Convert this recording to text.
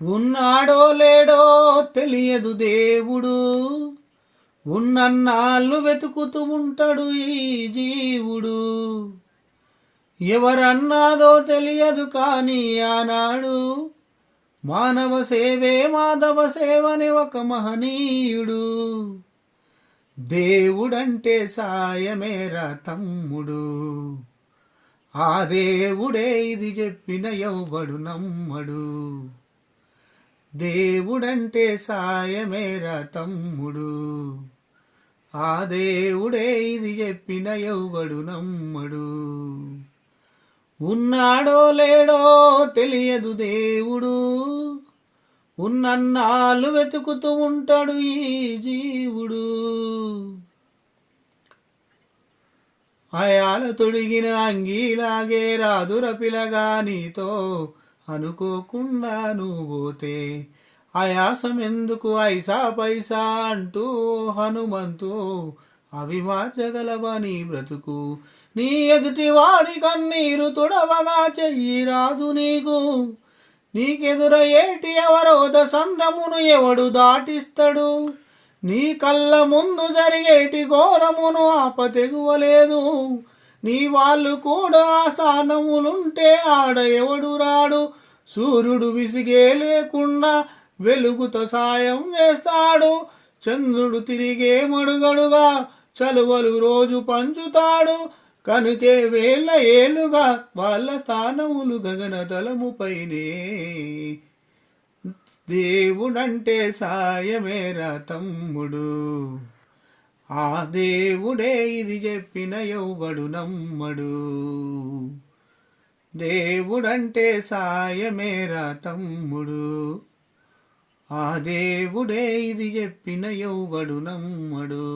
ఉన్నాడో లేడో తెలియదు దేవుడు, ఉన్నన్నాళ్ళు వెతుకుతూ ఉంటాడు ఈ జీవుడు. ఎవరన్నాదో తెలియదు కానీ ఆనాడు మానవ సేవే మాధవ సేవని ఒక మహనీయుడు. దేవుడంటే సాయమేరా తమ్ముడు, ఆ దేవుడే ఇది చెప్పిన ఎవ్వడు నమ్మడు. దేవుడంటే సాయమేరా తమ్ముడు, ఆ దేవుడే ఇది చెప్పిన ఎవ్వడు నమ్మడు. ఉన్నాడో లేడో తెలియదు దేవుడు, ఉన్నన్నాళ్ళు వెతుకుతూ ఉంటాడు ఈ జీవుడు. అయాల తొడిగిన అంగీలాగే రాదుర పిలగా నీతో అనుకోకుండా నువ్వు పోతే, ఆయాసం ఎందుకు ఐసా పైసా అంటూ హనుమంతు అవి మార్చగలవని బ్రతుకు. నీ ఎదుటి వాడి కన్నీరు తుడవగా చెయ్యి రాదు నీకు, నీకెదురయ్యేటి అవరోధ సంద్రమును ఎవడు దాటిస్తాడు. నీ కళ్ళ ముందు జరిగేటి ఘోరమును ఆపతెగువలేదు, నీ వాళ్ళు కూడా స్థానములుంటే ఆడ ఎవడు రాడు. సూర్యుడు విసిగే లేకుండా వెలుగుతో సాయం చేస్తాడు, చంద్రుడు తిరిగే మడుగడుగా చలువలు రోజు పంచుతాడు. కనుకే వేళ్ళ ఏలుగా వాళ్ళ స్థానములు గగన తలముపైనే. దేవుడంటే సాయమేరా తమ్ముడు, ఆ దేవుడే ఇది చెప్పిన ఎవ్వడు నమ్మడు. దేవుడంటే సాయమేరా తమ్ముడు, ఆ దేవుడే ఇది చెప్పిన ఎవ్వడు నమ్మడు.